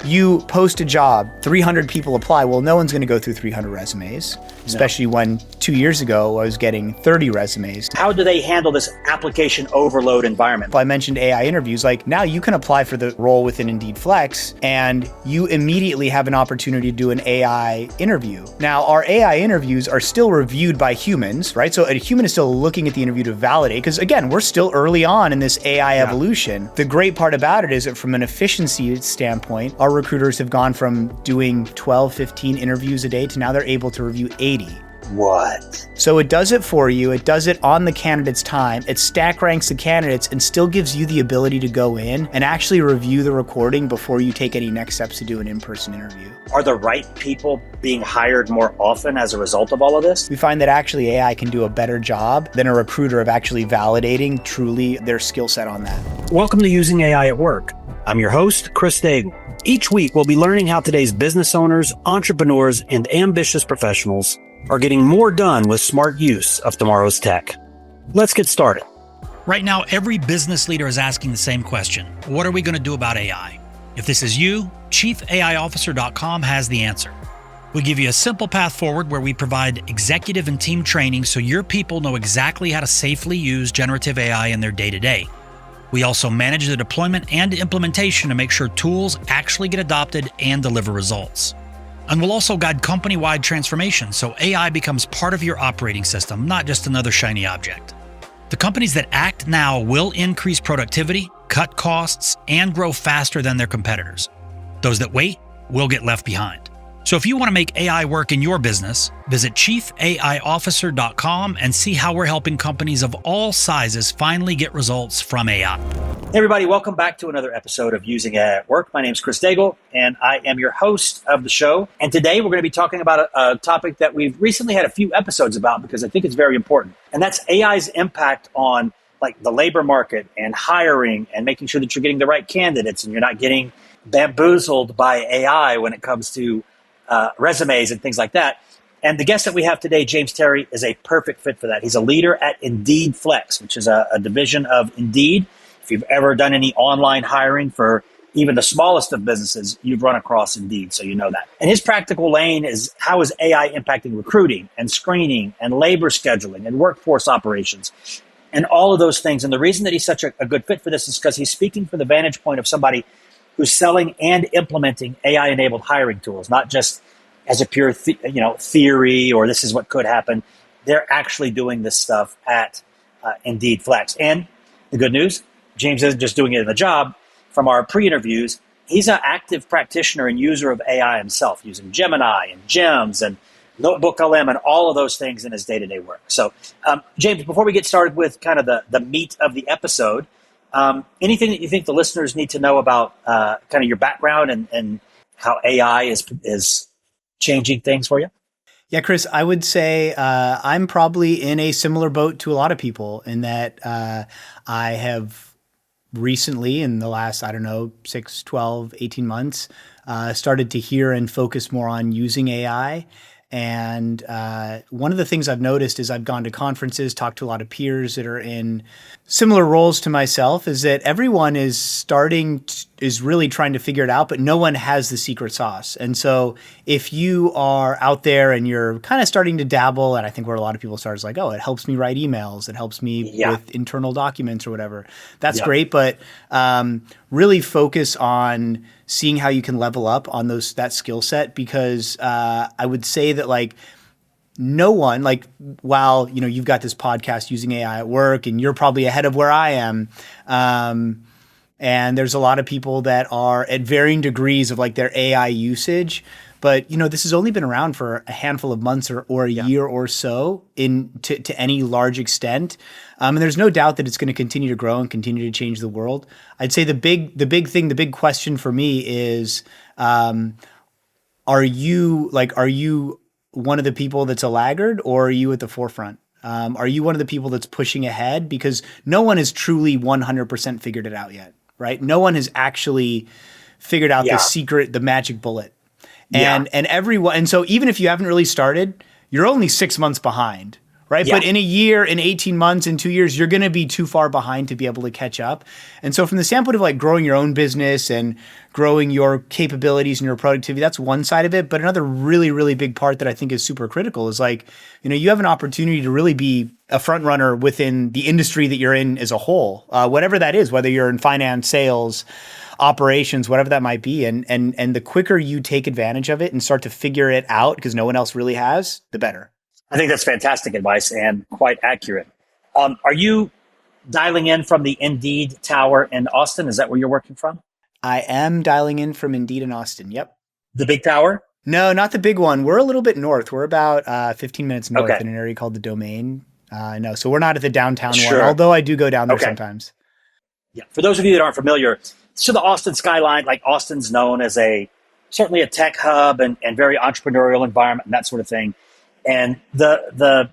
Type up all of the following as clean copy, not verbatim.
you post a job, 300 people apply. Well, no one's going to go through 300 resumes, especially when 2 years ago I was getting 30 resumes. How do they handle this application overload environment? I mentioned AI interviews. Like now you can apply for the role within Indeed Flex and you immediately have an opportunity to do an AI interview. Now our AI interviews are still reviewed by humans, right? So a human is still looking at the interview to validate, because again, we're still early on in this AI evolution. The great part about it is that from an efficiency standpoint, our recruiters have gone from doing 12, 15 interviews a day to now they're able to review 80. What? So it does it for you. It does it on the candidate's time. It stack ranks the candidates and still gives you the ability to go in and actually review the recording before you take any next steps to do an in-person interview. Are the right people being hired more often as a result of all of this? We find that actually AI can do a better job than a recruiter of actually validating truly their skill set on that. Welcome to Using AI at Work. I'm your host, Chris Daigle. Each week, we'll be learning how today's business owners, entrepreneurs, and ambitious professionals are getting more done with smart use of tomorrow's tech. Let's get started. Right now, every business leader is asking the same question. What are we going to do about AI? If this is you, ChiefAIOfficer.com has the answer. We give you a simple path forward where we provide executive and team training so your people know exactly how to safely use generative AI in their day-to-day. We also manage the deployment and implementation to make sure tools actually get adopted and deliver results. And we'll also guide company-wide transformation so AI becomes part of your operating system, not just another shiny object. The companies that act now will increase productivity, cut costs, and grow faster than their competitors. Those that wait will get left behind. So if you want to make AI work in your business, visit ChiefAIOfficer.com and see how we're helping companies of all sizes finally get results from AI. Hey everybody, welcome back to another episode of Using AI at Work. My name is Chris Daigle, and I am your host of the show. And today we're going to be talking about a topic that we've recently had a few episodes about because I think it's very important. And that's AI's impact on like the labor market and hiring and making sure that you're getting the right candidates and you're not getting bamboozled by AI when it comes to resumes and things like that. And the guest that we have today, James Terry, is a perfect fit for that. He's a leader at Indeed Flex, which is a division of Indeed. If you've ever done any online hiring for even the smallest of businesses, you've run across Indeed, so you know that. And his practical lane is how is AI impacting recruiting and screening and labor scheduling and workforce operations and all of those things. And the reason that he's such a good fit for this is because he's speaking from the vantage point of somebody who's selling and implementing AI-enabled hiring tools, not just as a pure theory or this is what could happen. They're actually doing this stuff at Indeed Flex. And the good news, James isn't just doing it in the job. From our pre-interviews, he's an active practitioner and user of AI himself, using Gemini and Gems and NotebookLM and all of those things in his day-to-day work. So, James, before we get started with kind of the meat of the episode, anything that you think the listeners need to know about kind of your background and how AI is changing things for you? Yeah, Chris, I would say I'm probably in a similar boat to a lot of people in that I have recently, in the last, 6, 12, 18 months, started to hear and focus more on using AI. And one of the things I've noticed is I've gone to conferences, talked to a lot of peers that are in similar roles to myself, is that everyone is really trying to figure it out, but no one has the secret sauce. And so if you are out there and you're kind of starting to dabble, and I think where a lot of people start is like, oh, it helps me write emails, it helps me with internal documents or whatever. That's great, but really focus on seeing how you can level up on that skill set, because I would say that like no one, like while you've got this podcast Using AI at Work and you're probably ahead of where I am, and there's a lot of people that are at varying degrees of like their AI usage, but this has only been around for a handful of months or a year or so to any large extent. And there's no doubt that it's going to continue to grow and continue to change the world. I'd say the big question for me is, are you one of the people that's a laggard, or are you at the forefront? Are you one of the people that's pushing ahead? Because no one has truly 100% figured it out yet, right? No one has actually figured out the secret, the magic bullet. And everyone, and so even if you haven't really started, you're only 6 months behind, right? Yeah. But in a year, in 18 months, in 2 years, you're going to be too far behind to be able to catch up. And so from the standpoint of like growing your own business and growing your capabilities and your productivity, that's one side of it. But another really, really big part that I think is super critical is like, you have an opportunity to really be a front runner within the industry that you're in as a whole, whatever that is, whether you're in finance, sales, operations, whatever that might be. And the quicker you take advantage of it and start to figure it out, because no one else really has, the better. I think that's fantastic advice and quite accurate. Are you dialing in from the Indeed Tower in Austin? Is that where you're working from? I am dialing in from Indeed in Austin. Yep. The big tower? No, not the big one. We're a little bit north. We're about 15 minutes north Okay. in an area called the Domain. No, so we're not at the downtown Sure. one, although I do go down there Okay. sometimes. Yeah. For those of you that aren't familiar, so the Austin skyline, like Austin's known as certainly a tech hub and very entrepreneurial environment and that sort of thing. And the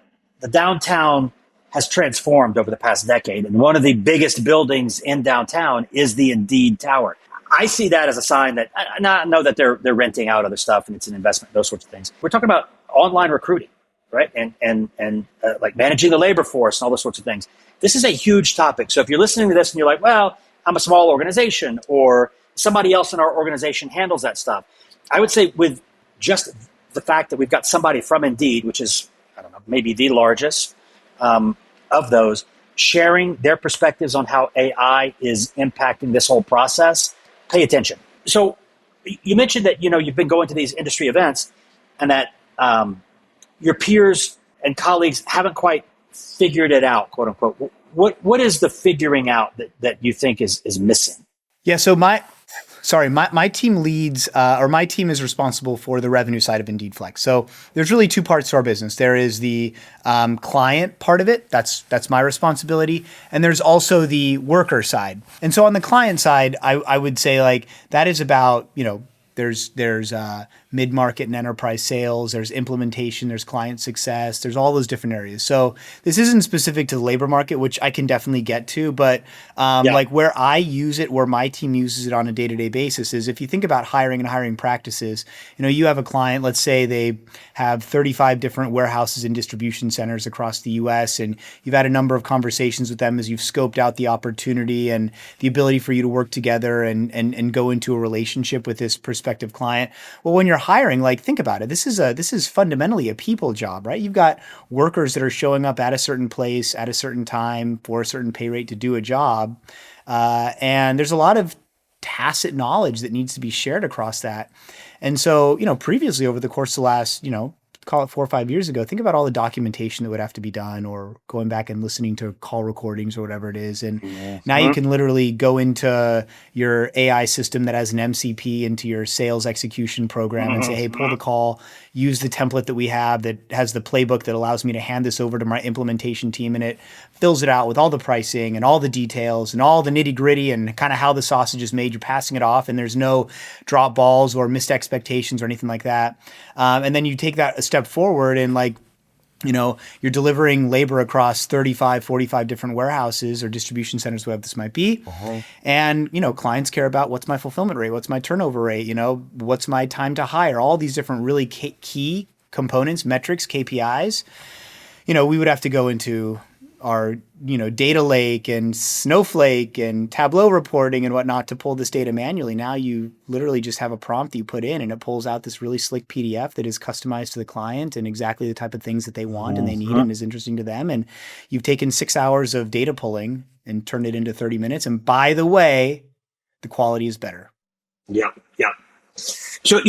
downtown has transformed over the past decade. And one of the biggest buildings in downtown is the Indeed Tower. I see that as a sign that I know that they're renting out other stuff and it's an investment, those sorts of things. We're talking about online recruiting, right? And like managing the labor force and all those sorts of things. This is a huge topic. So if you're listening to this and you're like, well, I'm a small organization or somebody else in our organization handles that stuff, I would say with just the fact that we've got somebody from Indeed, which is, I don't know, maybe the largest of those, sharing their perspectives on how AI is impacting this whole process, pay attention. So you mentioned that, you've been going to these industry events and that your peers and colleagues haven't quite figured it out, quote unquote. What is the figuring out that you think is missing? Yeah, so my team leads, or my team is responsible for the revenue side of Indeed Flex. So there's really two parts to our business. There is the client part of it. That's my responsibility. And there's also the worker side. And so on the client side, I would say like that is about, there's mid-market and enterprise sales, there's implementation, there's client success, there's all those different areas. So this isn't specific to the labor market, which I can definitely get to, but like where I use it, where my team uses it on a day-to-day basis is if you think about hiring and hiring practices, you have a client, let's say they have 35 different warehouses and distribution centers across the US, and you've had a number of conversations with them as you've scoped out the opportunity and the ability for you to work together and go into a relationship with this prospective client. Well, when you're hiring, like think about it. This is fundamentally a people job, right? You've got workers that are showing up at a certain place at a certain time for a certain pay rate to do a job. And there's a lot of tacit knowledge that needs to be shared across that. And so, previously over the course of the last, call it 4 or 5 years ago, think about all the documentation that would have to be done or going back and listening to call recordings or whatever it is. And now you can literally go into your AI system that has an MCP into your sales execution program and say, hey, pull the call, use the template that we have that has the playbook that allows me to hand this over to my implementation team. And it fills it out with all the pricing and all the details and all the nitty gritty and kind of how the sausage is made. You're passing it off and there's no drop balls or missed expectations or anything like that. And then you take that a step forward and you're delivering labor across 35, 45 different warehouses or distribution centers, whatever this might be. And, clients care about what's my fulfillment rate, what's my turnover rate, what's my time to hire, all these different really key components, metrics, KPIs. We would have to go into our, data lake and Snowflake and Tableau reporting and whatnot to pull this data manually. Now you literally just have a prompt that you put in and it pulls out this really slick PDF that is customized to the client and exactly the type of things that they want and they need and is interesting to them. And you've taken 6 hours of data pulling and turned it into 30 minutes. And by the way, the quality is better. Yeah. So,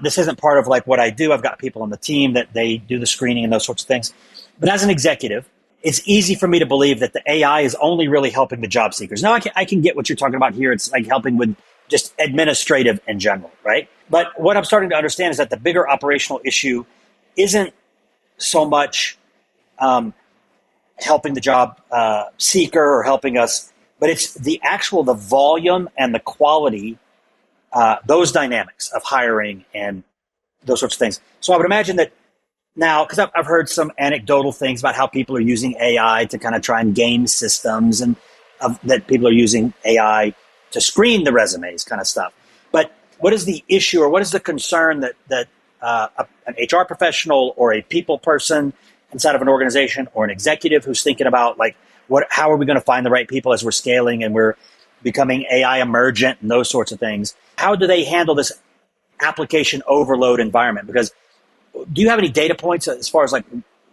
this isn't part of like what I do. I've got people on the team that they do the screening and those sorts of things. But as an executive, it's easy for me to believe that the AI is only really helping the job seekers. Now, I can get what you're talking about here. It's like helping with just administrative in general, right? But what I'm starting to understand is that the bigger operational issue isn't so much helping the job seeker or helping us, but it's the volume and the quality, those dynamics of hiring and those sorts of things. So I would imagine that now, because I've heard some anecdotal things about how people are using AI to kind of try and game systems and that people are using AI to screen the resumes kind of stuff. But what is the issue or what is the concern that an HR professional or a people person inside of an organization or an executive who's thinking about like, how are we going to find the right people as we're scaling and we're becoming AI emergent and those sorts of things? How do they handle this application overload environment? Because do you have any data points as far as like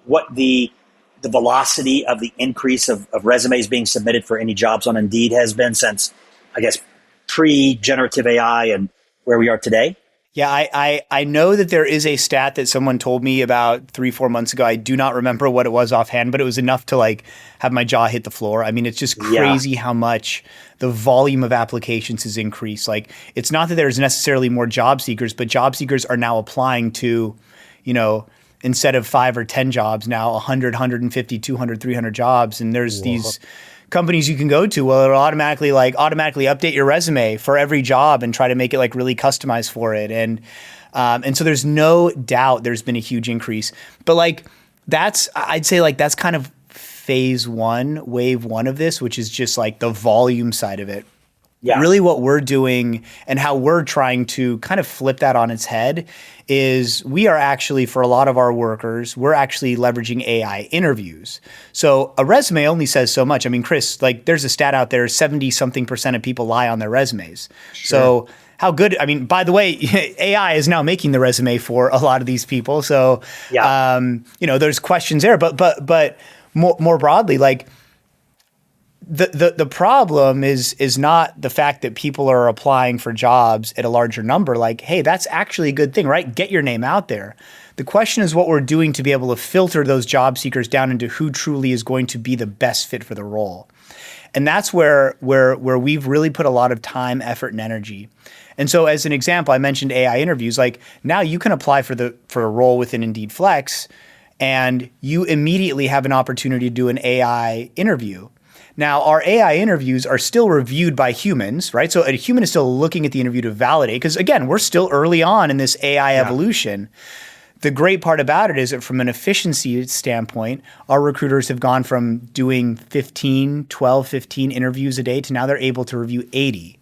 what the velocity of the increase of resumes being submitted for any jobs on Indeed has been since, I guess, pre-generative AI and where we are today? Yeah, I know that there is a stat that someone told me about 3-4 months ago. I do not remember what it was offhand, but it was enough to like have my jaw hit the floor. I mean, it's just crazy how much the volume of applications has increased. Like, it's not that there's necessarily more job seekers, but job seekers are now applying to, instead of 5 or 10 jobs, now 100, 150, 200, 300 jobs. And there's these companies you can go to where it'll automatically update your resume for every job and try to make it like really customized for it. And so there's no doubt there's been a huge increase. But like I'd say that's kind of phase one, wave one of this, which is just like the volume side of it. Yeah. Really what we're doing and how we're trying to kind of flip that on its head is we are actually, for a lot of our workers, we're actually leveraging AI interviews. So a resume only says so much. I mean, Chris, like there's a stat out there, 70-something% of people lie on their resumes. Sure. So how good, I mean, by the way, AI is now making the resume for a lot of these people. So, there's questions there, but more broadly, like, the problem is not the fact that people are applying for jobs at a larger number. Like, hey, that's actually a good thing, right? Get your name out there. The question is what we're doing to be able to filter those job seekers down into who truly is going to be the best fit for the role. And that's where we've really put a lot of time, effort, and energy. And so as an example, I mentioned AI interviews. Like now you can apply for a role within Indeed Flex and you immediately have an opportunity to do an AI interview. Now, our AI interviews are still reviewed by humans, right? So a human is still looking at the interview to validate, because again, we're still early on in this AI evolution. The great part about it is that from an efficiency standpoint, our recruiters have gone from doing 15 interviews a day to now they're able to review 80.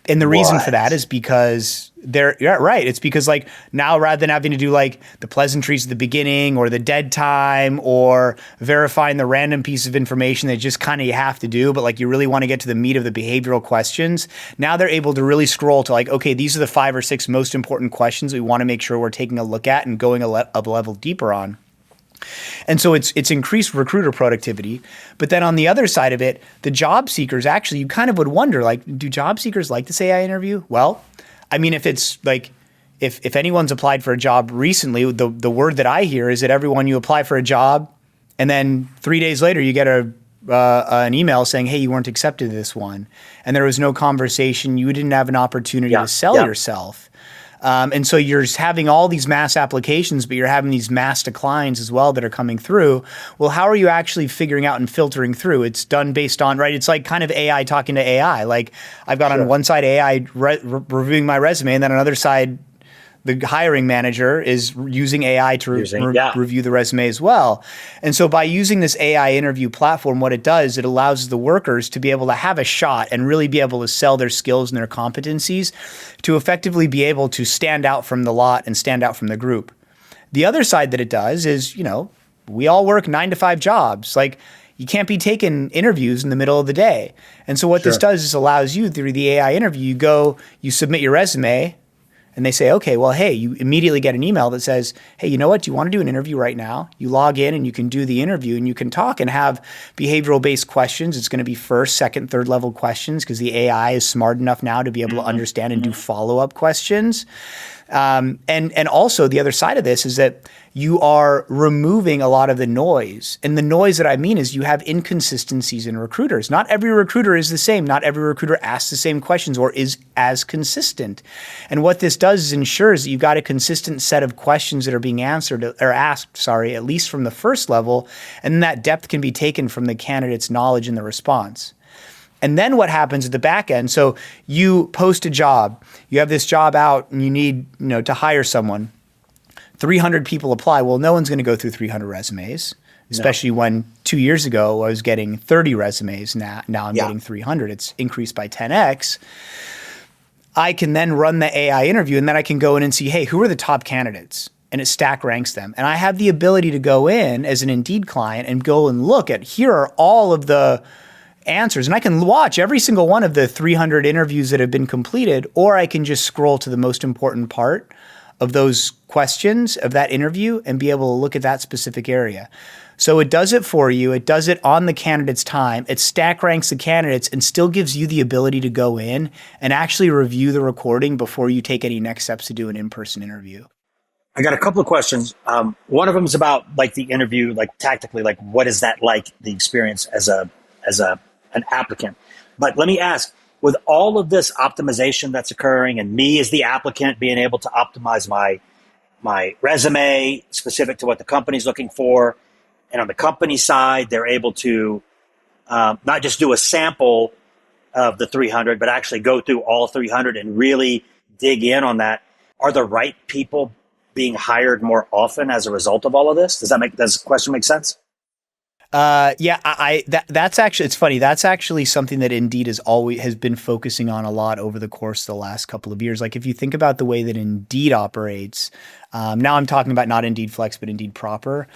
And the reason for that is because it's because like now rather than having to do like the pleasantries at the beginning or the dead time or verifying the random piece of information that just kind of you have to do, but like you really want to get to the meat of the behavioral questions, now they're able to really scroll to like, okay, these are the 5 or 6 most important questions we want to make sure we're taking a look at and going a level deeper on. And so it's increased recruiter productivity. But then on the other side of it, the job seekers actually, you kind of would wonder, like, do job seekers like this AI interview? Well, I mean, if it's like, if anyone's applied for a job recently, the word that I hear is that everyone you apply for a job and then 3 days later you get an email saying, hey, you weren't accepted to this one. And there was no conversation. You didn't have an opportunity to sell yourself. And so you're having all these mass applications, but you're having these mass declines as well that are coming through. Well, how are you actually figuring out and filtering through? It's done based on, right? It's like kind of AI talking to AI. Like I've got on one side AI reviewing my resume, and then on another side, the hiring manager is using AI to review the resume as well. And so by using this AI interview platform, what it does, it allows the workers to be able to have a shot and really be able to sell their skills and their competencies to effectively be able to stand out from the lot and stand out from the group. The other side that it does is, we all work 9 to 5 jobs. Like you can't be taking interviews in the middle of the day. And so what this does is allows you through the AI interview, you submit your resume, and they say, okay, well, hey, you immediately get an email that says, hey, you know what? Do you want to do an interview right now? You log in and you can do the interview and you can talk and have behavioral-based questions. It's going to be first, second, third level questions because the AI is smart enough now to be able to understand and do follow-up questions. And also the other side of this is that you are removing a lot of the noise. And the noise that I mean is you have inconsistencies in recruiters. Not every recruiter is the same. Not every recruiter asks the same questions or is as consistent. And what this does is ensures that you've got a consistent set of questions that are being asked, at least from the first level. And that depth can be taken from the candidate's knowledge in the response. And then what happens at the back end? So you post a job, you have this job out and you need, to hire someone. 300 people apply. Well, no one's going to go through 300 resumes, especially when 2 years ago I was getting 30 resumes. Now I'm getting 300. It's increased by 10x. I can then run the AI interview, and then I can go in and see, hey, who are the top candidates? And it stack ranks them. And I have the ability to go in as an Indeed client and go and look at, here are all of the answers. And I can watch every single one of the 300 interviews that have been completed, or I can just scroll to the most important part of those questions of that interview and be able to look at that specific area. So it does it for you. It does it on the candidate's time. It stack ranks the candidates and still gives you the ability to go in and actually review the recording before you take any next steps to do an in-person interview. I got a couple of questions. One of them is about like the interview, like tactically, like what is that like the experience as an applicant? But let me ask, with all of this optimization that's occurring, and me as the applicant being able to optimize my resume specific to what the company's looking for, and on the company side, they're able to not just do a sample of the 300, but actually go through all 300 and really dig in on that. Are the right people being hired more often as a result of all of this? Does the question make sense? That's actually, it's funny. That's actually something that Indeed has been focusing on a lot over the course of the last couple of years. Like if you think about the way that Indeed operates, now I'm talking about not Indeed Flex, but Indeed proper.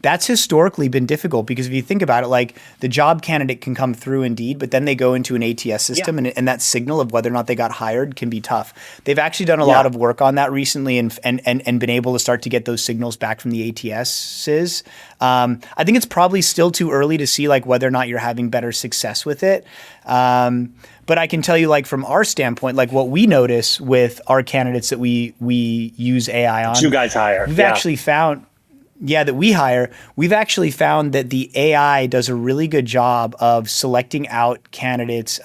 That's historically been difficult because if you think about it, like the job candidate can come through Indeed, but then they go into an ATS system and that signal of whether or not they got hired can be tough. They've actually done a lot of work on that recently and been able to start to get those signals back from the ATSs. I think it's probably still too early to see like whether or not you're having better success with it. But I can tell you, like from our standpoint, like what we notice with our candidates that we use AI on, you guys hire, we've actually found. That we hire, we've actually found that the AI does a really good job of selecting out candidates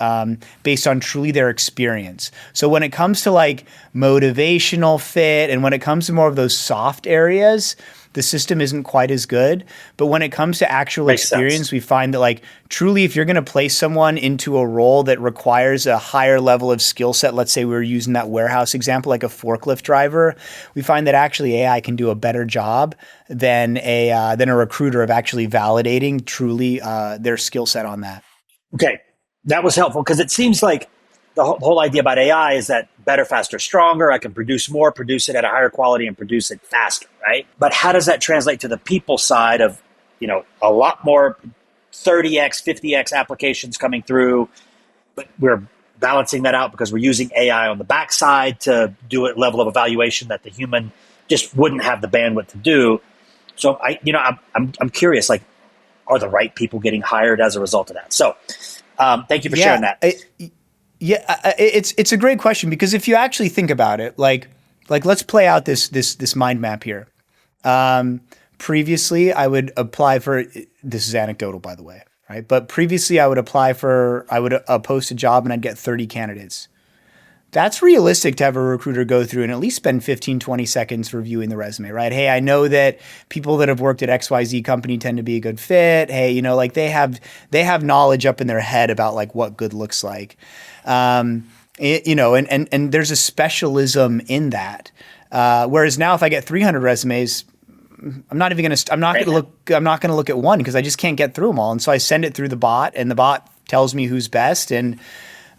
based on truly their experience. So when it comes to like motivational fit and when it comes to more of those soft areas, the system isn't quite as good. But when it comes to actual experience, we find that like truly if you're going to place someone into a role that requires a higher level of skill set, let's say we were using that warehouse example, like a forklift driver, we find that actually AI can do a better job than a recruiter of actually validating truly their skill set on that. Okay, that was helpful because it seems like the whole idea about AI is that better, faster, stronger. I can produce more, produce it at a higher quality, and produce it faster, right? But how does that translate to the people side of, a lot more 30x, 50x applications coming through, but we're balancing that out because we're using AI on the backside to do a level of evaluation that the human just wouldn't have the bandwidth to do. So I'm curious, like, are the right people getting hired as a result of that? So thank you for sharing that. It's a great question because if you actually think about it, like let's play out this mind map here. Previously, I would apply for, this is anecdotal by the way, right? But previously I would post a job and I'd get 30 candidates. That's realistic to have a recruiter go through and at least spend 15, 20 seconds reviewing the resume, right? Hey, I know that people that have worked at XYZ company tend to be a good fit. Hey, like they have knowledge up in their head about like what good looks like. And there's a specialism in that. Whereas now if I get 300 resumes, I'm not going to look at one because I just can't get through them all. And so I send it through the bot and the bot tells me who's best. And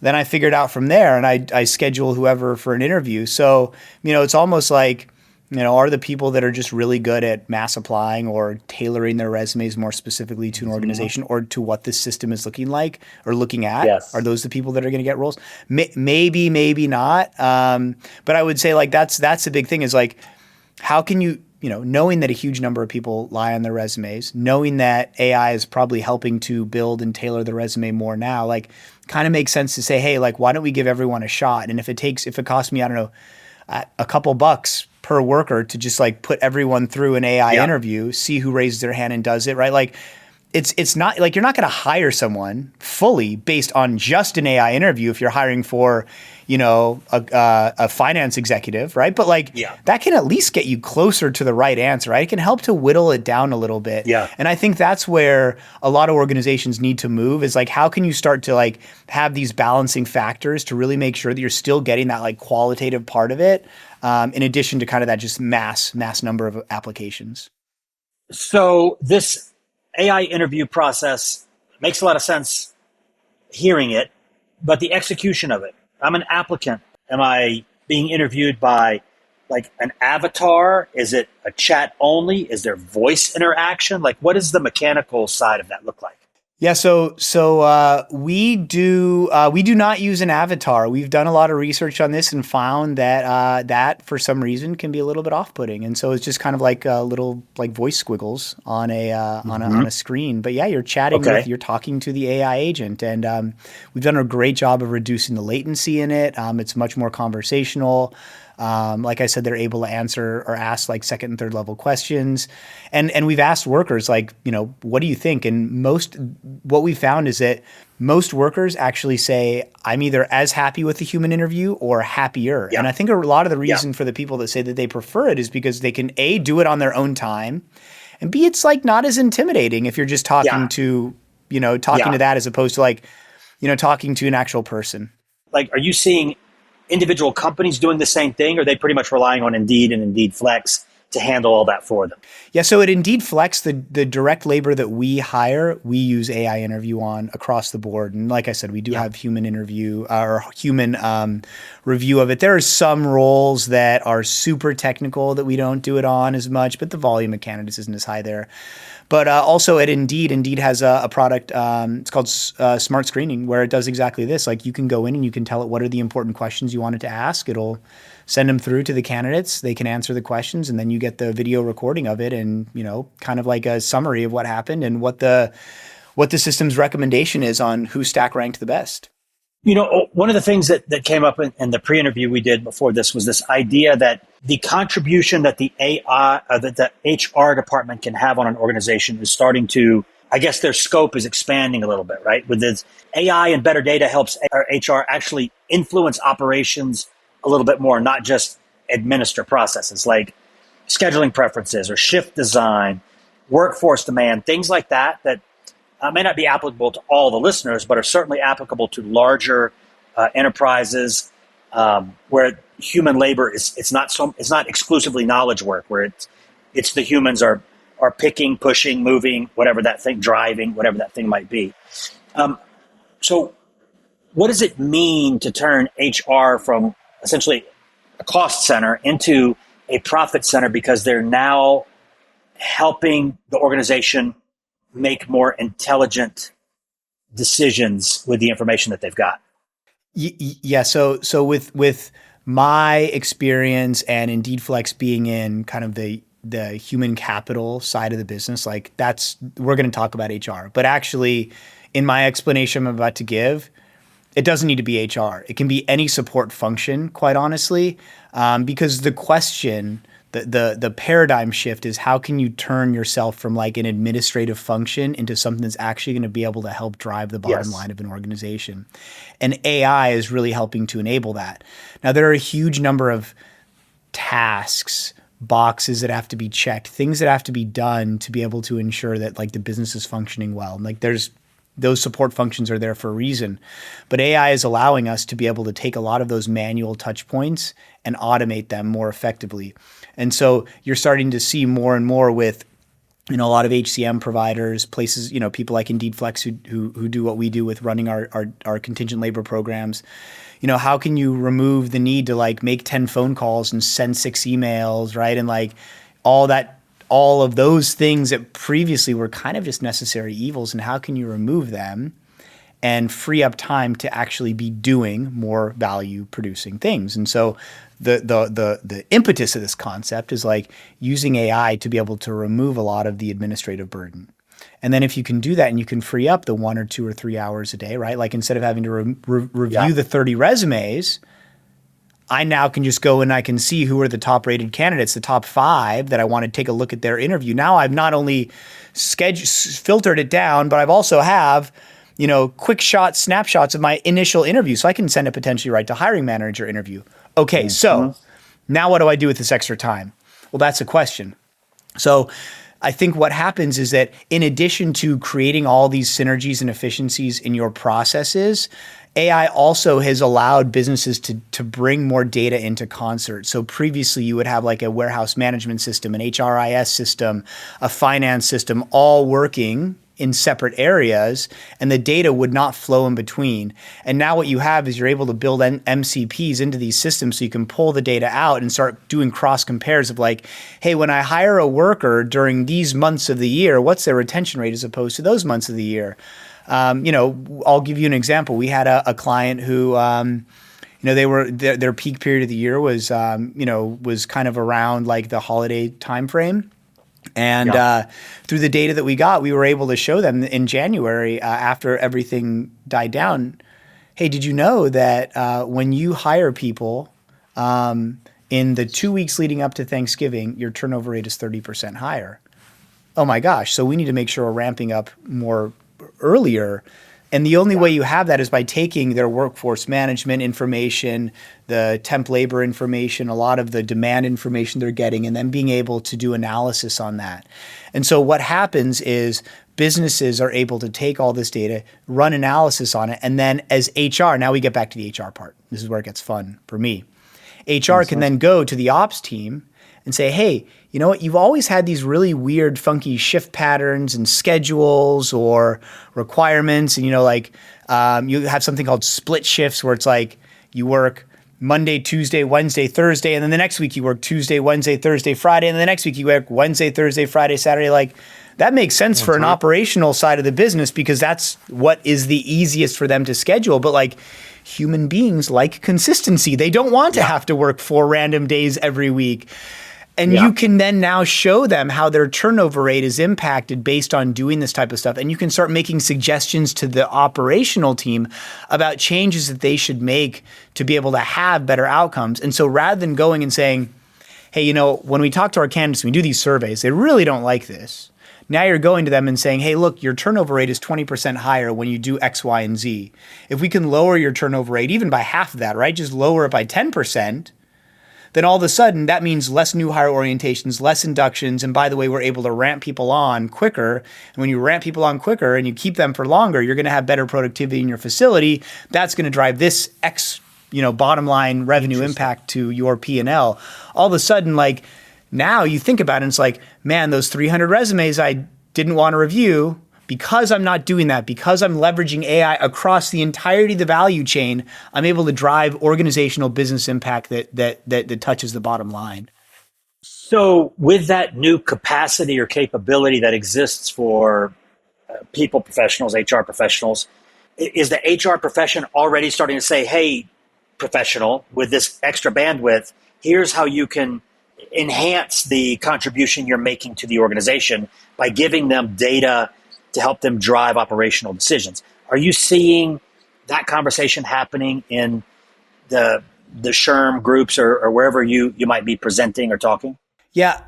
then I figure it out from there and I schedule whoever for an interview. So, it's almost like, are the people that are just really good at mass applying or tailoring their resumes more specifically to an organization or to what this system is looking like or looking at? Yes. Are those the people that are going to get roles? Maybe, maybe not. But I would say like that's the big thing is like, how can you, knowing that a huge number of people lie on their resumes, knowing that AI is probably helping to build and tailor the resume more now, like kind of makes sense to say, hey, like, why don't we give everyone a shot? And if it costs me, I don't know, a couple bucks per worker to just like put everyone through an AI interview, see who raises their hand and does it, right? Like it's not like you're not going to hire someone fully based on just an AI interview if you're hiring for, a finance executive, right? But like that can at least get you closer to the right answer, right? It can help to whittle it down a little bit. Yeah. And I think that's where a lot of organizations need to move is like, how can you start to like have these balancing factors to really make sure that you're still getting that like qualitative part of it, in addition to kind of that just mass number of applications. So this AI interview process makes a lot of sense hearing it, but the execution of it, I'm an applicant. Am I being interviewed by like an avatar? Is it a chat only? Is there voice interaction? Like, what does the mechanical side of that look like? Yeah, we do not use an avatar. We've done a lot of research on this and found that that for some reason can be a little bit off-putting, and so it's just kind of like little like voice squiggles on a on a screen. But yeah, you're chatting Okay. with, you're talking to the AI agent, and we've done a great job of reducing the latency in it. It's much more conversational. Like I said, they're able to answer or ask like second and third level questions. And we've asked workers like, what do you think? And what we found is that most workers actually say, I'm either as happy with the human interview or happier. Yeah. And I think a lot of the Yeah. reason for the people that say that they prefer it is because they can A, do it on their own time, and B, it's like not as intimidating if you're just talking Yeah. to, Yeah. to that as opposed to like, talking to an actual person. Like, are you seeing individual companies doing the same thing, or are they pretty much relying on Indeed and Indeed Flex to handle all that for them? Yeah, so at Indeed Flex, the direct labor that we hire, we use AI interview on across the board. And like I said, we do have human interview or human review of it. There are some roles that are super technical that we don't do it on as much, but the volume of candidates isn't as high there. But also at Indeed has a product, it's called Smart Screening, where it does exactly this. Like you can go in and you can tell it what are the important questions you want it to ask. It'll send them through to the candidates. They can answer the questions, and then you get the video recording of it and, kind of like a summary of what happened and what the system's recommendation is on who stack ranked the best. One of the things that came up in the pre-interview we did before this was this idea that the contribution that the AI, that the HR department can have on an organization is starting to, I guess their scope is expanding a little bit, right? With this AI and better data helps our HR actually influence operations a little bit more, not just administer processes like scheduling preferences or shift design, workforce demand, things like that may not be applicable to all the listeners, but are certainly applicable to larger enterprises where human labor it's not exclusively knowledge work, where it's the humans are picking, pushing, moving, whatever that thing, driving, whatever that thing might be. So, what does it mean to turn HR from essentially a cost center into a profit center because they're now helping the organization make more intelligent decisions with the information that they've got? Yeah. So with my experience and Indeed Flex being in kind of the human capital side of the business, like we're going to talk about HR, but actually in my explanation I'm about to give, it doesn't need to be HR. It can be any support function, quite honestly, because the question, the paradigm shift is how can you turn yourself from like an administrative function into something that's actually going to be able to help drive the bottom line of an organization. And AI is really helping to enable that. Now, there are a huge number of tasks, boxes that have to be checked, things that have to be done to be able to ensure that like the business is functioning well. And like those support functions are there for a reason. But AI is allowing us to be able to take a lot of those manual touch points and automate them more effectively. And so you're starting to see more and more with, a lot of HCM providers, places, people like Indeed Flex who do what we do with running our contingent labor programs. How can you remove the need to like make 10 phone calls and send 6 emails, right? And like all of those things that previously were kind of just necessary evils, and how can you remove them and free up time to actually be doing more value producing things? And so the impetus of this concept is like using AI to be able to remove a lot of the administrative burden. And then if you can do that and you can free up the 1 or 2 or 3 hours a day, right? Like instead of having to review the 30 resumes, I now can just go and I can see who are the top rated candidates, the top 5 that I want to take a look at their interview. Now I've not only filtered it down, but I've also have, quick snapshots of my initial interview. So I can send it potentially right to hiring manager interview. Okay, so now what do I do with this extra time? Well, that's a question. So I think what happens is that in addition to creating all these synergies and efficiencies in your processes, AI also has allowed businesses to bring more data into concert. So previously you would have like a warehouse management system, an HRIS system, a finance system, all working in separate areas, and the data would not flow in between. And now what you have is you're able to build MCPs into these systems so you can pull the data out and start doing cross compares of like, hey, when I hire a worker during these months of the year, what's their retention rate as opposed to those months of the year? I'll give you an example. We had a client who, they were their peak period of the year was, was kind of around like the holiday timeframe. And through the data that we got, we were able to show them in January after everything died down. Hey, did you know that when you hire people in the 2 weeks leading up to Thanksgiving, your turnover rate is 30% higher? Oh my gosh. So we need to make sure we're ramping up more earlier. And the only way you have that is by taking their workforce management information, the temp labor information, a lot of the demand information they're getting, and then being able to do analysis on that. And so what happens is businesses are able to take all this data, run analysis on it, and then as HR, now we get back to the HR part. This is where it gets fun for me. HR can then go to the ops team and say, hey, you know what? You've always had these really weird, funky shift patterns and schedules or requirements. And, you have something called split shifts where it's like you work Monday, Tuesday, Wednesday, Thursday. And then the next week you work Tuesday, Wednesday, Thursday, Friday. And then the next week you work Wednesday, Thursday, Friday, Saturday. Like that makes sense for an operational side of the business because that's what is the easiest for them to schedule. But like human beings like consistency. They don't want to have to work 4 random days every week. And you can then now show them how their turnover rate is impacted based on doing this type of stuff. And you can start making suggestions to the operational team about changes that they should make to be able to have better outcomes. And so rather than going and saying, hey, when we talk to our candidates, we do these surveys, they really don't like this. Now you're going to them and saying, hey, look, your turnover rate is 20% higher when you do X, Y, and Z. If we can lower your turnover rate even by half of that, right? Just lower it by 10%. Then all of a sudden that means less new hire orientations, less inductions. And by the way, we're able to ramp people on quicker. And when you ramp people on quicker and you keep them for longer, you're going to have better productivity in your facility. That's going to drive this X, bottom line revenue impact to your P&L. All of a sudden, like now you think about it and it's like, man, those 300 resumes I didn't want to review, because I'm not doing that, because I'm leveraging AI across the entirety of the value chain, I'm able to drive organizational business impact that touches the bottom line. So with that new capacity or capability that exists for people professionals, HR professionals, is the HR profession already starting to say, hey, professional, with this extra bandwidth, here's how you can enhance the contribution you're making to the organization by giving them data to help them drive operational decisions? Are you seeing that conversation happening in the SHRM groups or wherever you might be presenting or talking? Yeah.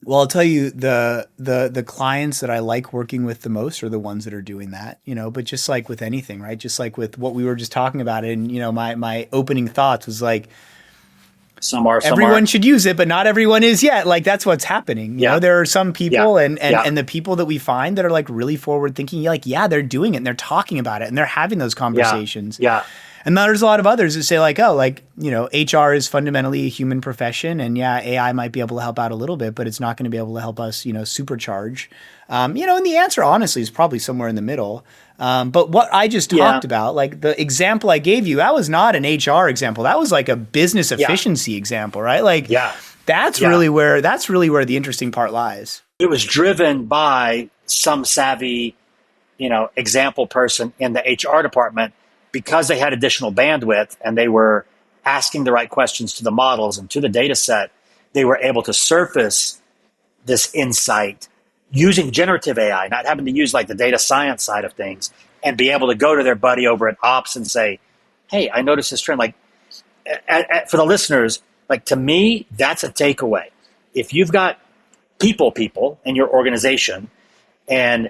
Well, I'll tell you the clients that I like working with the most are the ones that are doing that, but just like with anything, right? Just like with what we were just talking about. And, my opening thoughts was like, everyone should use it, but not everyone is yet. Like that's what's happening. You know, there are some people and the people that we find that are like really forward thinking, like, they're doing it and they're talking about it and they're having those conversations. Yeah. And then there's a lot of others that say like, HR is fundamentally a human profession and AI might be able to help out a little bit, but it's not going to be able to help us, supercharge. And the answer honestly is probably somewhere in the middle. But what I just talked about, like the example I gave you, that was not an HR example. That was like a business efficiency example, right? Like that's really where the interesting part lies. It was driven by some savvy, example person in the HR department because they had additional bandwidth and they were asking the right questions to the models and to the data set. They were able to surface this insight using generative AI, not having to use like the data science side of things, and be able to go to their buddy over at Ops and say, hey, I noticed this trend. Like for the listeners, like to me, that's a takeaway. If you've got people in your organization and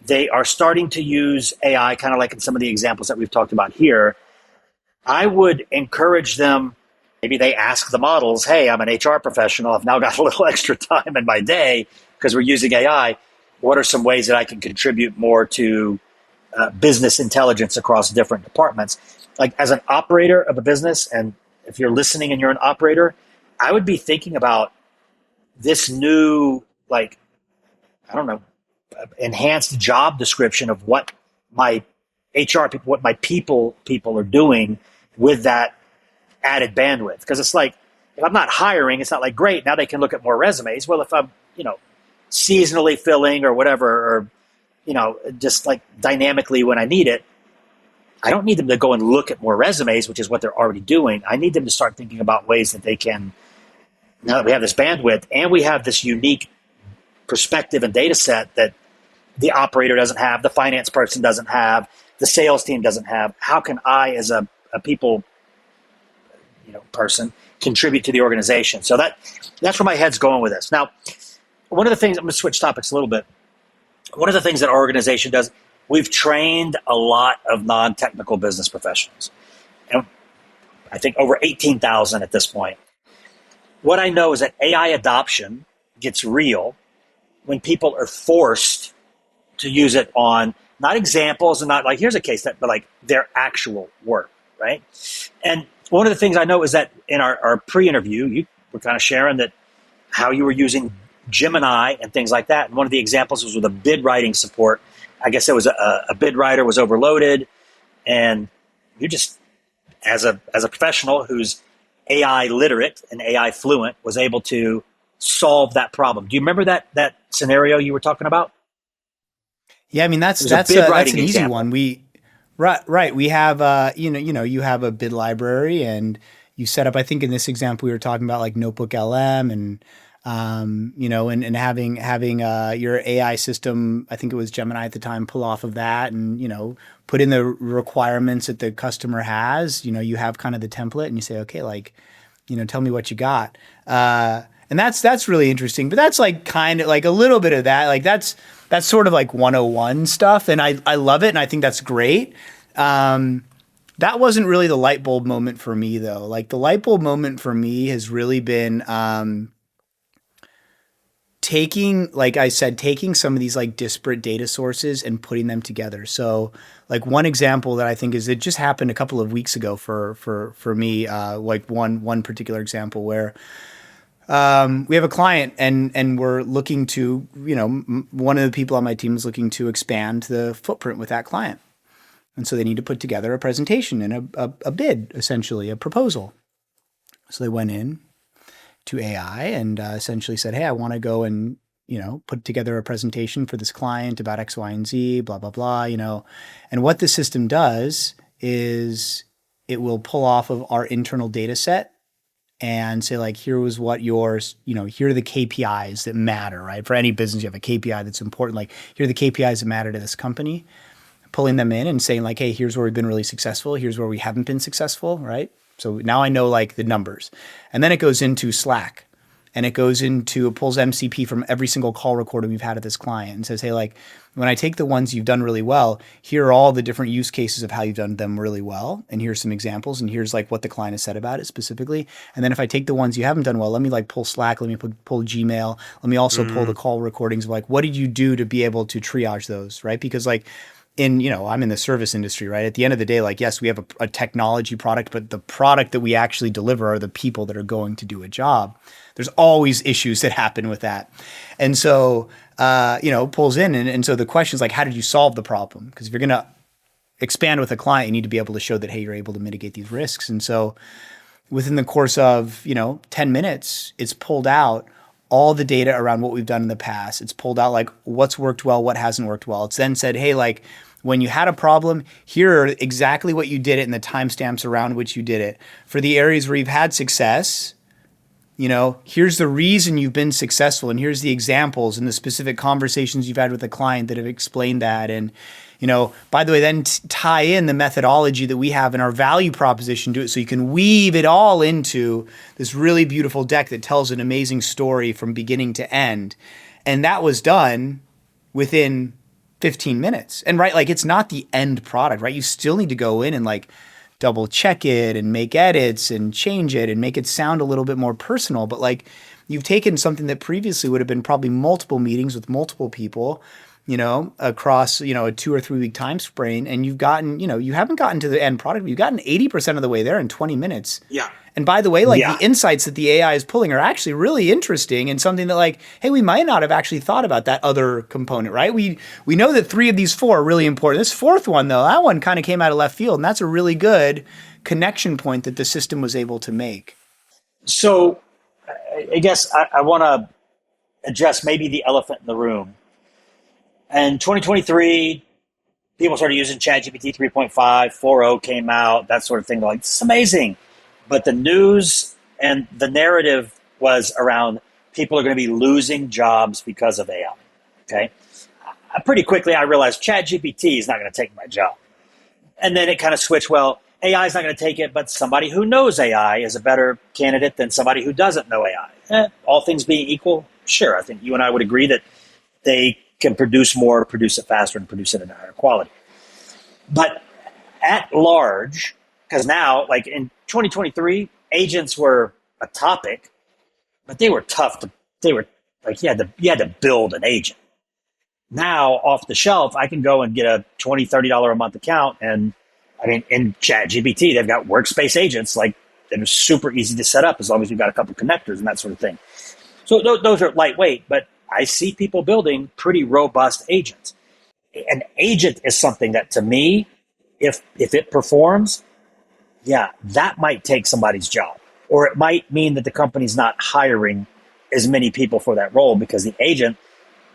they are starting to use AI, kind of like in some of the examples that we've talked about here, I would encourage them. Maybe they ask the models, hey, I'm an HR professional. I've now got a little extra time in my day because we're using AI. What are some ways that I can contribute more to business intelligence across different departments? Like as an operator of a business, and if you're listening and you're an operator, I would be thinking about this new, enhanced job description of what my HR people, what my people are doing with that added bandwidth. Because it's like, if I'm not hiring, it's not like, great, now they can look at more resumes. Well, if I'm, seasonally filling or whatever, or, just like dynamically when I need it, I don't need them to go and look at more resumes, which is what they're already doing. I need them to start thinking about ways that they can, now that we have this bandwidth and we have this unique perspective and data set that the operator doesn't have, the finance person doesn't have, the sales team doesn't have, how can I, as a people person, contribute to the organization? So that's where my head's going with this. Now, one of the things, I'm going to switch topics a little bit. One of the things that our organization does, we've trained a lot of non-technical business professionals. And I think over 18,000 at this point. What I know is that AI adoption gets real when people are forced to use it on not examples and not like, here's a case, but like their actual work, right? And one of the things I know is that in our pre-interview, you were kind of sharing that how you were using Gemini and things like that. And one of the examples was with a bid writing support. I guess it was a bid writer was overloaded, and you just, as a professional who's AI literate and AI fluent, was able to solve that problem. Do you remember that scenario you were talking about? Yeah, I mean that's an easy one. Right. We have you have a bid library, and you set up. I think in this example we were talking about like NotebookLM and and having your AI system. I think it was Gemini at the time. Pull off of that and put in the requirements that the customer has. You have kind of the template, and you say, okay, like tell me what you got. And that's really interesting. But that's like kind of like a little bit of that. Like that's sort of like 101 stuff. And I love it. And I think that's great. That wasn't really the light bulb moment for me though. Like the light bulb moment for me has really been, taking some of these like disparate data sources and putting them together. So like one example that I think is, it just happened a couple of weeks ago for me, like one particular example where, we have a client and we're looking to, one of the people on my team is looking to expand the footprint with that client. And so they need to put together a presentation and a bid, essentially a proposal. So they went in to AI and essentially said, hey, I want to go and, put together a presentation for this client about X, Y, and Z, blah, blah, blah, And what the system does is it will pull off of our internal data set and say like, here was what yours, here are the KPIs that matter, right? For any business, you have a KPI that's important. Like, here are the KPIs that matter to this company, pulling them in and saying like, hey, here's where we've been really successful. Here's where we haven't been successful, right? So now I know like the numbers. And then it goes into Slack and it pulls MCP from every single call recording we've had at this client and says, hey, like when I take the ones you've done really well, here are all the different use cases of how you've done them really well. And here's some examples. And here's like what the client has said about it specifically. And then if I take the ones you haven't done well, let me like pull Slack, let me pull Gmail. Let me also pull the call recordings of like, what did you do to be able to triage those, right? Because like, I'm in the service industry, right? At the end of the day, like, yes, we have a technology product, but the product that we actually deliver are the people that are going to do a job. There's always issues that happen with that. And so, pulls in. And so the question is like, how did you solve the problem? Because if you're going to expand with a client, you need to be able to show that, hey, you're able to mitigate these risks. And so within the course of, 10 minutes, it's pulled out all the data around what we've done in the past. It's pulled out like what's worked well, what hasn't worked well. It's then said, hey, like when you had a problem, here are exactly what you did it and the timestamps around which you did it. For the areas where you've had success, here's the reason you've been successful. And here's the examples and the specific conversations you've had with the client that have explained that. And, by the way, then tie in the methodology that we have in our value proposition to it so you can weave it all into this really beautiful deck that tells an amazing story from beginning to end. And that was done within 15 minutes. And right, like it's not the end product, right? You still need to go in and like double check it and make edits and change it and make it sound a little bit more personal. But like you've taken something that previously would have been probably multiple meetings with multiple people across, a 2 or 3 week time frame, and you've gotten, you haven't gotten to the end product, but you've gotten 80% of the way there in 20 minutes. Yeah. And by the way, Yeah. the insights that the AI is pulling are actually really interesting and something that hey, we might not have actually thought about that other component, right? We know that 3 of these 4 are really important. This 4th one, though, that one kind of came out of left field, and that's a really good connection point that the system was able to make. So I guess I want to address maybe the elephant in the room. In 2023, people started using ChatGPT 3.5, 4.0 came out, that sort of thing. They're like, this is amazing. But the news and the narrative was around people are going to be losing jobs because of AI. Okay. Pretty quickly, I realized ChatGPT is not going to take my job. And then it kind of switched. Well, AI is not going to take it, but somebody who knows AI is a better candidate than somebody who doesn't know AI. All things being equal, sure. I think you and I would agree that they can produce more, produce it faster, and produce it at a higher quality. But at large, because now, in 2023, agents were a topic, but they were tough to. They were you had to build an agent. Now, off the shelf, I can go and get a $20, $30 a month account, and in ChatGPT, they've got workspace agents that are super easy to set up as long as you've got a couple connectors and that sort of thing. So those are lightweight, but I see people building pretty robust agents. An agent is something that, to me, if it performs, that might take somebody's job, or it might mean that the company's not hiring as many people for that role because the agent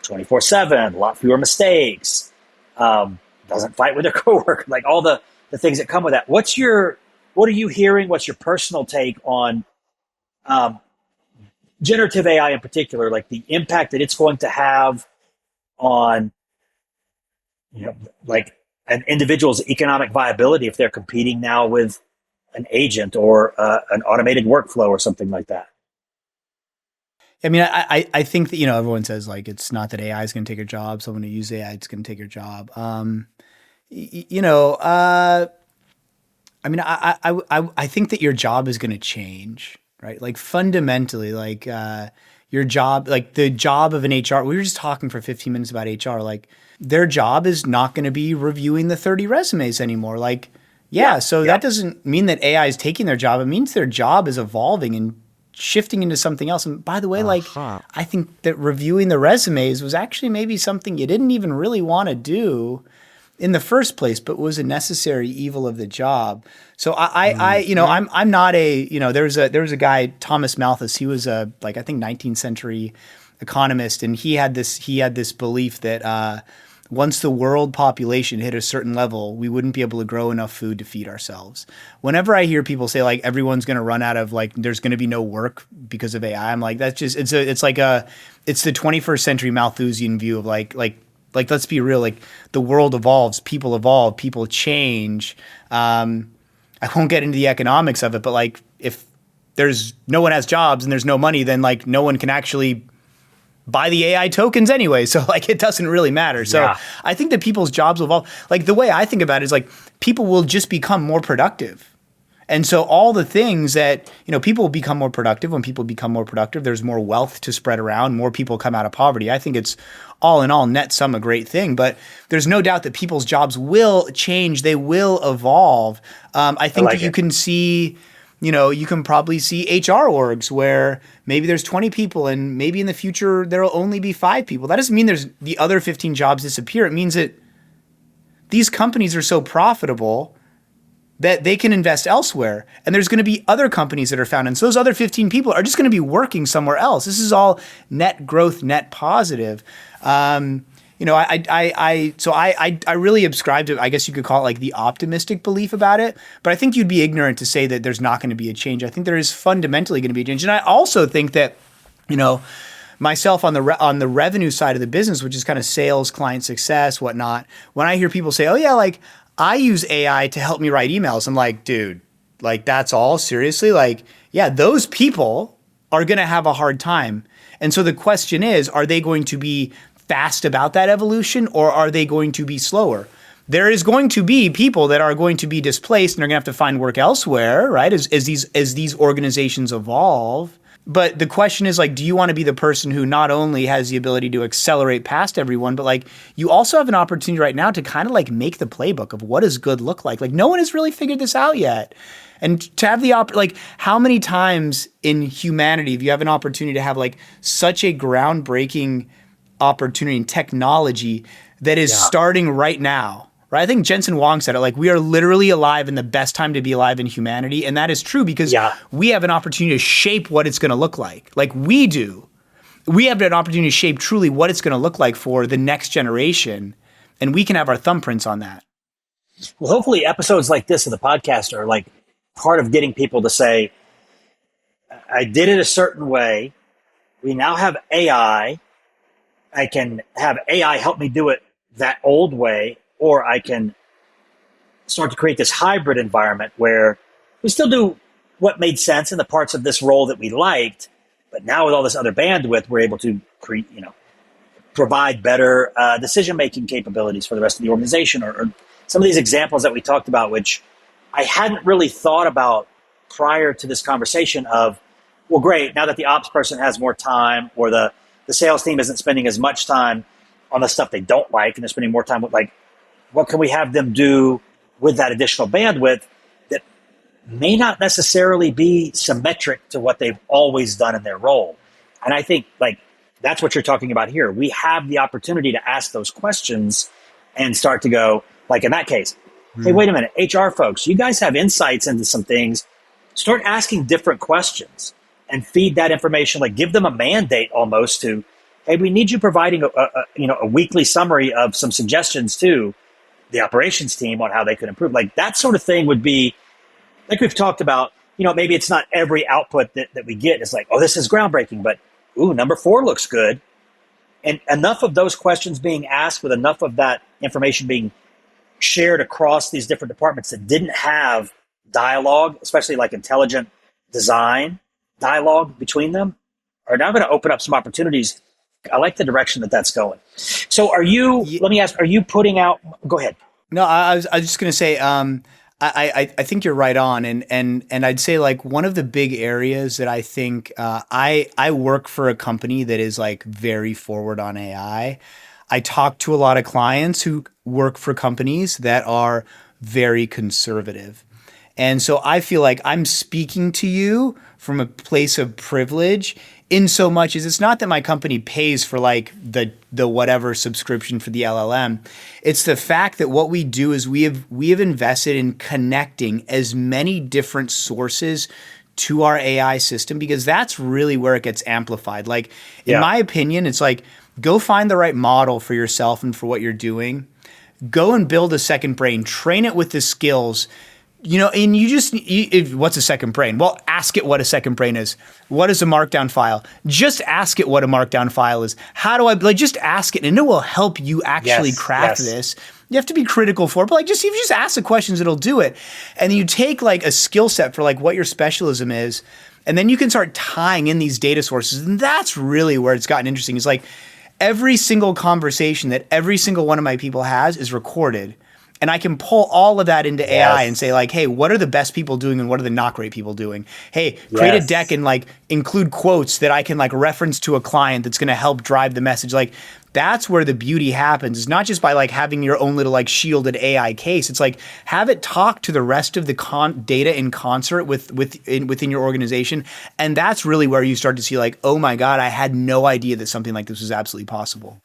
24/7, a lot fewer mistakes, doesn't fight with their coworker, all the things that come with that. What are you hearing? What's your personal take on generative AI in particular, the impact that it's going to have on, an individual's economic viability if they're competing now with an agent or an automated workflow or something like that? I think that, everyone says it's not that AI is going to take your job. Someone who uses AI is going to take your job. I think that your job is going to change, right? Fundamentally, your job, the job of an HR, we were just talking for 15 minutes about HR, their job is not going to be reviewing the 30 resumes anymore. That doesn't mean that AI is taking their job. It means their job is evolving and shifting into something else. And by the way, I think that reviewing the resumes was actually maybe something you didn't even really want to do in the first place, but was a necessary evil of the job. So I'm not there was a guy, Thomas Malthus. He was I think 19th century economist, and he had this belief that once the world population hit a certain level, we wouldn't be able to grow enough food to feed ourselves. Whenever I hear people say everyone's going to run out of there's going to be no work because of AI, I'm that's just it's the 21st century Malthusian view of let's be real, the world evolves, people change. I won't get into the economics of it, but if there's no one has jobs and there's no money, then no one can actually buy the AI tokens anyway. So it doesn't really matter. So I think that people's jobs will evolve. The way I think about it is people will just become more productive. And so all the things that, people will become more productive. When people become more productive, there's more wealth to spread around, more people come out of poverty. I think it's all in all net sum a great thing, but there's no doubt that people's jobs will change. They will evolve. I think that you can see, you can probably see HR orgs where maybe there's 20 people and maybe in the future there'll only be 5 people. That doesn't mean there's the other 15 jobs disappear. It means that these companies are so profitable that they can invest elsewhere. And there's going to be other companies that are found. And so those other 15 people are just going to be working somewhere else. This is all net growth, net positive. I really subscribe to, I guess you could call it the optimistic belief about it. But I think you'd be ignorant to say that there's not going to be a change. I think there is fundamentally going to be a change. And I also think that, myself on the revenue side of the business, which is kind of sales, client success, whatnot, when I hear people say, oh yeah, I use AI to help me write emails. I'm like, dude, that's all? Seriously? Those people are going to have a hard time. And so the question is, are they going to be fast about that evolution, or are they going to be slower? There is going to be people that are going to be displaced and are going to have to find work elsewhere, right? As these organizations evolve. But the question is like, do you want to be the person who not only has the ability to accelerate past everyone, but like you also have an opportunity right now to kind of like make the playbook of what does good look like? Like no one has really figured this out yet. And to have the like how many times in humanity have you have an opportunity to have like such a groundbreaking opportunity in technology that is starting right now? Right. I think Jensen Huang said it, like we are literally alive in the best time to be alive in humanity. And that is true because we have an opportunity to shape what it's going to look like. Like we do. We have an opportunity to shape truly what it's going to look like for the next generation. And we can have our thumbprints on that. Well, hopefully episodes like this of the podcast are like part of getting people to say, I did it a certain way. We now have AI. I can have AI help me do it that old way. Or I can start to create this hybrid environment where we still do what made sense in the parts of this role that we liked, but now with all this other bandwidth, we're able to create, provide better decision-making capabilities for the rest of the organization. Or some of these examples that we talked about, which I hadn't really thought about prior to this conversation of, well, great, now that the ops person has more time or the sales team isn't spending as much time on the stuff they don't like and they're spending more time with like, what can we have them do with that additional bandwidth that may not necessarily be symmetric to what they've always done in their role? And I think like that's what you're talking about here. We have the opportunity to ask those questions and start to go, like in that case, hey, wait a minute, HR folks, you guys have insights into some things. Start asking different questions and feed that information, like give them a mandate almost to, hey, we need you providing a weekly summary of some suggestions to the operations team on how they could improve. Like that sort of thing would be, like we've talked about, maybe it's not every output that we get. It's like, oh, this is groundbreaking, but ooh, number 4 looks good. And enough of those questions being asked with enough of that information being shared across these different departments that didn't have dialogue, especially like intelligent design dialogue between them, are now going to open up some opportunities. I like the direction that that's going. So let me ask, are you putting out, go ahead. No, I was just going to say, I think you're right on. And I'd say like one of the big areas that I think, I work for a company that is like very forward on AI. I talk to a lot of clients who work for companies that are very conservative. And so I feel like I'm speaking to you from a place of privilege in so much as it's not that my company pays for like the whatever subscription for the LLM. It's the fact that what we do is we have invested in connecting as many different sources to our AI system because that's really where it gets amplified. Like in my opinion, it's like go find the right model for yourself and for what you're doing. Go and build a second brain, train it with the skills. And what's a second brain? Well, ask it what a second brain is. What is a markdown file? Just ask it what a markdown file is. How do I, just ask it and it will help you actually craft this. You have to be critical for it, but if you just ask the questions, it'll do it. And then you take like a skill set for like what your specialism is, and then you can start tying in these data sources. And that's really where it's gotten interesting. It's like every single conversation that every single one of my people has is recorded. And I can pull all of that into AI and say like, hey, what are the best people doing and what are the not great people doing? Hey, create a deck and like include quotes that I can like reference to a client that's going to help drive the message. Like that's where the beauty happens. It's not just by like having your own little like shielded AI case. It's like have it talk to the rest of the data in concert within your organization. And that's really where you start to see like, oh my God, I had no idea that something like this was absolutely possible.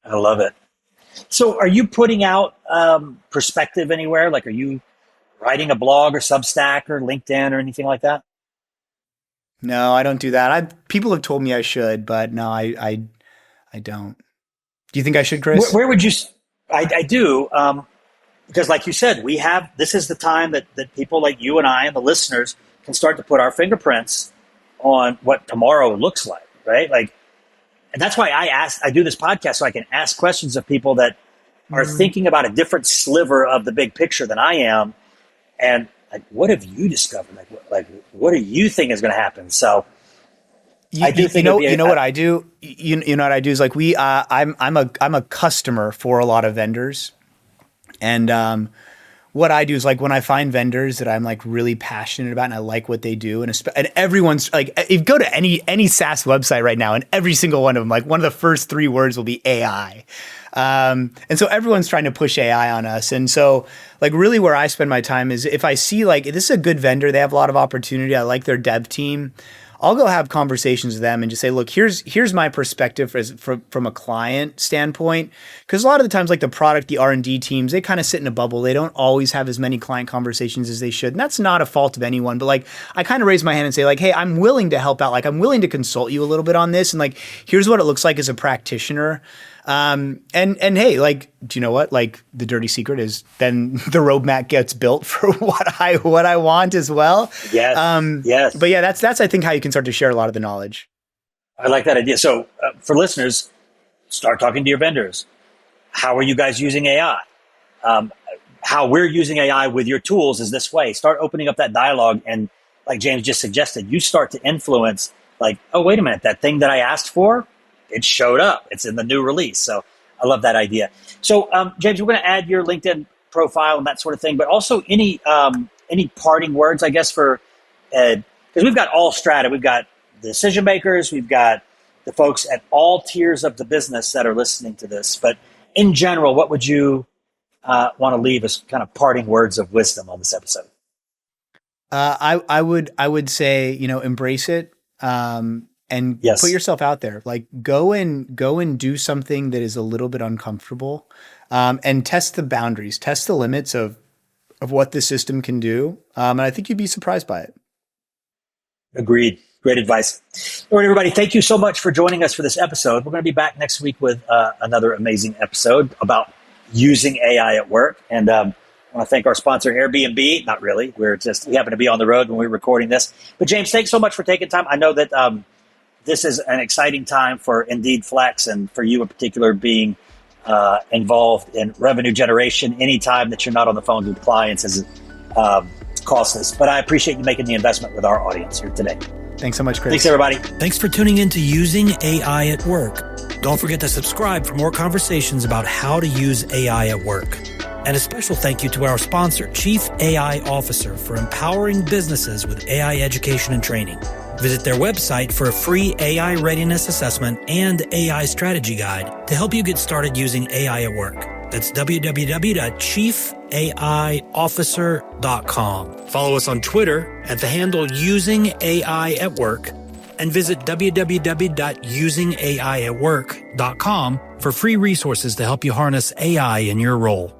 I love it. So are you putting out perspective anywhere? Like, are you writing a blog or Substack or LinkedIn or anything like that? No, I don't do that. People have told me I should, but no, I don't. Do you think I should, Chris? Where would you? I do. Because like you said, this is the time that people like you and I and the listeners can start to put our fingerprints on what tomorrow looks like, right? Like, and that's why I do this podcast so I can ask questions of people that are thinking about a different sliver of the big picture than I am. And like, what have you discovered? Like what do you think is going to happen? So I do think you know what I do? You know what I do is like I'm a customer for a lot of vendors. And, what I do is like when I find vendors that I'm like really passionate about and I like what they do, and everyone's like, if you go to any SaaS website right now, and every single one of them, like one of the first 3 words will be AI. And so everyone's trying to push AI on us. And so like really where I spend my time is if I see like this is a good vendor, they have a lot of opportunity, I like their dev team, I'll go have conversations with them and just say, look, here's my perspective from a client standpoint. Because a lot of the times, like the product, the R&D teams, they kind of sit in a bubble. They don't always have as many client conversations as they should. And that's not a fault of anyone. But like, I kind of raise my hand and say like, hey, I'm willing to help out. Like, I'm willing to consult you a little bit on this. And like, here's what it looks like as a practitioner. And hey, like, do you know what? Like the dirty secret is then the roadmap gets built for what I want as well. Yes. Yes. But yeah, that's I think how you can start to share a lot of the knowledge. I like that idea. So for listeners, start talking to your vendors. How are you guys using AI? How we're using AI with your tools is this way. Start opening up that dialogue. And like James just suggested, you start to influence like, oh, wait a minute, that thing that I asked for, it showed up. It's in the new release. So I love that idea. So James, we're going to add your LinkedIn profile and that sort of thing, but also any parting words, I guess, for, because we've got all strata. We've got the decision makers. We've got the folks at all tiers of the business that are listening to this. But in general, what would you want to leave as kind of parting words of wisdom on this episode? I would say, embrace it. And yes. Put yourself out there, like go and do something that is a little bit uncomfortable, and test the boundaries, test the limits of what the system can do. And I think you'd be surprised by it. Agreed. Great advice. All right, everybody. Thank you so much for joining us for this episode. We're going to be back next week with another amazing episode about using AI at work. And I want to thank our sponsor, Airbnb. Not really. We happen to be on the road when we're recording this. But James, thanks so much for taking time. I know that this is an exciting time for Indeed Flex and for you in particular being involved in revenue generation. Anytime that you're not on the phone with clients is costless. But I appreciate you making the investment with our audience here today. Thanks so much, Chris. Thanks, everybody. Thanks for tuning in to Using AI at Work. Don't forget to subscribe for more conversations about how to use AI at work. And a special thank you to our sponsor, Chief AI Officer, for empowering businesses with AI education and training. Visit their website for a free AI readiness assessment and AI strategy guide to help you get started using AI at work. That's www.chiefaiofficer.com. Follow us on Twitter at the handle Using AI at Work, and visit www.usingaiatwork.com for free resources to help you harness AI in your role.